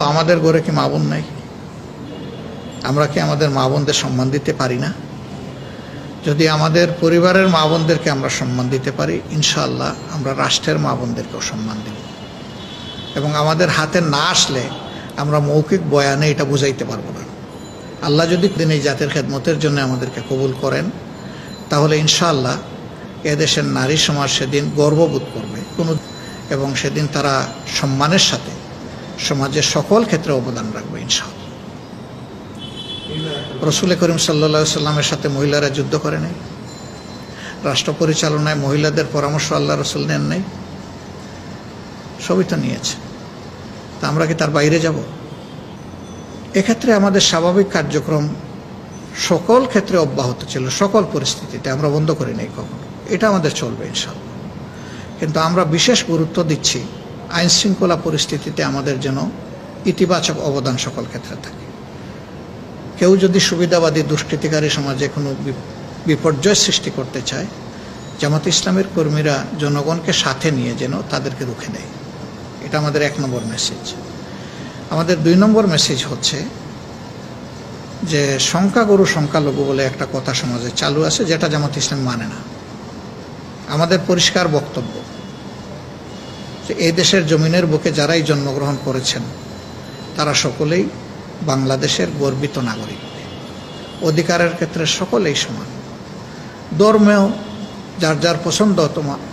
আমাদের ঘরে কি মা বোন নাই? আমরা কি আমাদের মা বোনদের সম্মান দিতে পারি না? যদি আমাদের পরিবারের মা বোনদেরকে আমরা সম্মান দিতে পারি, ইনশাআল্লাহ আমরা রাষ্ট্রের মা বোনদেরকেও সম্মান দেব। এবং আমাদের হাতে না আসলে আমরা মৌখিক বয়ানে এটা বুঝাইতে পারবো না। আল্লাহ যদি দিন এই জাতির খেদমতের জন্য আমাদেরকে কবুল করেন, তাহলে ইনশাআল্লাহ এদেশের নারী সমাজ সেদিন গর্ববোধ করবে এবং সেদিন তারা সম্মানের সাথে সমাজের সকল ক্ষেত্রে অবদান রাখবে ইনশাআল্লাহ। রসুল করিম সাল্লাল্লাহু আলাইহি সাল্লামের সাথে মহিলারা যুদ্ধ করে নাই? রাষ্ট্র পরিচালনায় মহিলাদের পরামর্শ আল্লাহ রসুল নেন নাই? সবই তো নিয়েছে। তা আমরা কি তার বাইরে যাব? এক্ষেত্রে আমাদের স্বাভাবিক কার্যক্রম সকল ক্ষেত্রে অব্যাহত ছিল, সকল পরিস্থিতিতে আমরা বন্ধ করি নাই কখনো। এটা আমাদের চলবে ইনশাআল্লাহ। কিন্তু আমরা বিশেষ গুরুত্ব দিচ্ছি আইন শৃঙ্খলা পরিস্থিতিতে আমাদের যেন ইতিবাচক অবদান সকল ক্ষেত্রে থাকে। কেউ যদি সুবিধাবাদী দুষ্কৃতিকারী সমাজে কোনো বিপর্যয় সৃষ্টি করতে চায়, জামাত ইসলামের কর্মীরা জনগণকে সাথে নিয়ে যেন তাদেরকে রুখে দেয়। এটা আমাদের 1 নম্বর মেসেজ। আমাদের 2 নম্বর মেসেজ হচ্ছে যে সংখ্যাগুরু সংখ্যালঘু বলে একটা কথা সমাজে চালু আছে, যেটা জামাত ইসলাম মানে না। আমাদের পরিষ্কার বক্তব্য যে এই দেশের জমিনের বুকে যারাই জন্মগ্রহণ করেছেন তারা সকলেই বাংলাদেশের গর্বিত নাগরিক। অধিকারের ক্ষেত্রে সকলেই সমান। ধর্মেও যার যার পছন্দ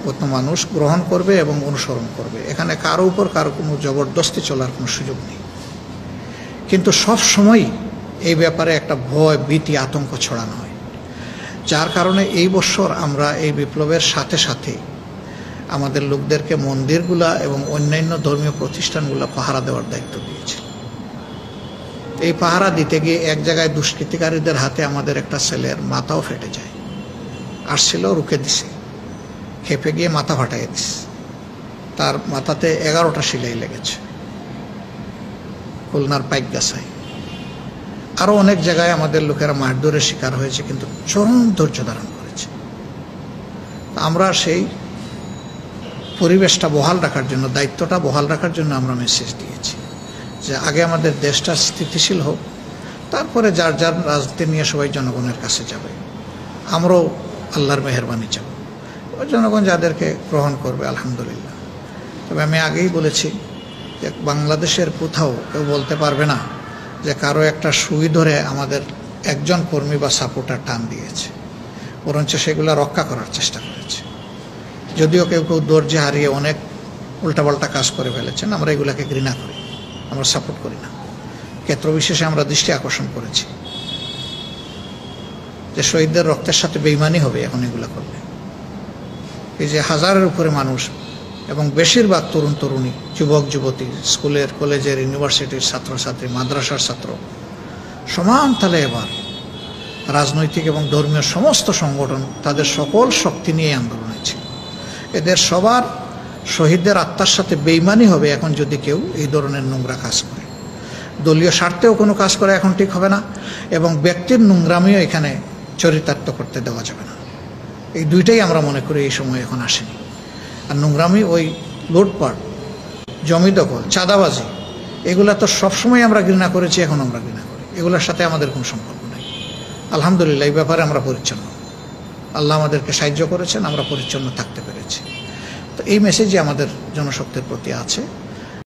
মতো মানুষ গ্রহণ করবে এবং অনুসরণ করবে। এখানে কারো উপর কারো কোনো জবরদস্তি চলার কোনো সুযোগ নেই। কিন্তু সব সময়ই এই ব্যাপারে একটা ভয়, ভীতি, আতঙ্ক ছড়ানো হয়, যার কারণে এই বছর আমরা এই বিপ্লবের সাথে সাথে আমাদের লোকদেরকে মন্দিরগুলা এবং অন্যান্য ধর্মীয় প্রতিষ্ঠানগুলো পাহারা দেওয়ার দায়িত্ব দিয়েছি। এই পাহারা দিতে গিয়ে এক জায়গায় দুষ্কৃতিকারীদের হাতে আমাদের একটা ছেলের মাথাও ফেটে যায়। আসছিল, রুখে দিছে, খেপে গিয়ে মাথা ফাটাইয়ে দিছে। তার মাথাতে 11টা সেলাই লেগেছে, খুলনার পাইকগাছায়। আরও অনেক জায়গায় আমাদের লোকেরা মারধরের শিকার হয়েছে, কিন্তু চরম ধৈর্য ধারণ করেছে। আমরা সেই পরিবেশটা বহাল রাখার জন্য, দায়িত্বটা বহাল রাখার জন্য আমরা মেসেজ দিয়েছি যে আগে আমাদের দেশটা স্থিতিশীল হোক, তারপরে যার যার রাজনীতি নিয়ে সবাই জনগণের কাছে যাবে। আমরাও আল্লাহর মেহেরবানি চাব, জনগণ যাদেরকে গ্রহণ করবে আলহামদুলিল্লাহ। তবে আমি আগেই বলেছি যে বাংলাদেশের কোথাও কেউ বলতে পারবে না যে কারো একটা সুই ধরে আমাদের একজন কর্মী বা সাপোর্টার টান দিয়েছে, বরঞ্চ সেগুলো রক্ষা করার চেষ্টা করেছে। যদিও কেউ কেউ ধৈর্য হারিয়ে অনেক উল্টাপাল্টা কাজ করে ফেলেছেন, আমরা এগুলাকে ঘৃণা করি, আমরা সাপোর্ট করি না। ক্ষেত্র বিশেষে আমরা দৃষ্টি আকর্ষণ করেছি যে শহীদদের রক্তের সাথে বেইমানি হবে এখন এগুলো করলে। এই যে হাজারের উপরে মানুষ এবং বেশিরভাগ তরুণ তরুণী, যুবক যুবতী, স্কুলের, কলেজের, ইউনিভার্সিটির ছাত্রছাত্রী, মাদ্রাসার ছাত্র, সমান তালে এবার রাজনৈতিক এবং ধর্মীয় সমস্ত সংগঠন তাদের সকল শক্তি নিয়ে আন্দোলন হয়েছে। এদের সবার শহীদদের আত্মার সাথে বেইমানি হবে এখন যদি কেউ এই ধরনের নোংরা কাজ করে। দলীয় স্বার্থেও কোনো কাজ করে এখন ঠিক হবে না, এবং ব্যক্তির নোংরামিও এখানে চরিতার্থ করতে দেওয়া যাবে না। এই দুইটাই আমরা মনে করি এই সময় এখন আসেনি। আর নোংরামি, ওই লুটপাট, জমি দখল, চাঁদাবাজি, এগুলা তো সবসময় আমরা ঘৃণা করেছি, এখন আমরা ঘৃণা করি। এগুলোর সাথে আমাদের কোনো সম্পর্ক নেই। আলহামদুলিল্লাহ এই ব্যাপারে আমরা পরিচ্ছন্ন। আল্লাহ আমাদেরকে সাহায্য করেছেন, আমরা পরিচ্ছন্ন থাকতে পেরেছি। তো এই মেসেজই আমাদের জনশক্তির প্রতি আছে।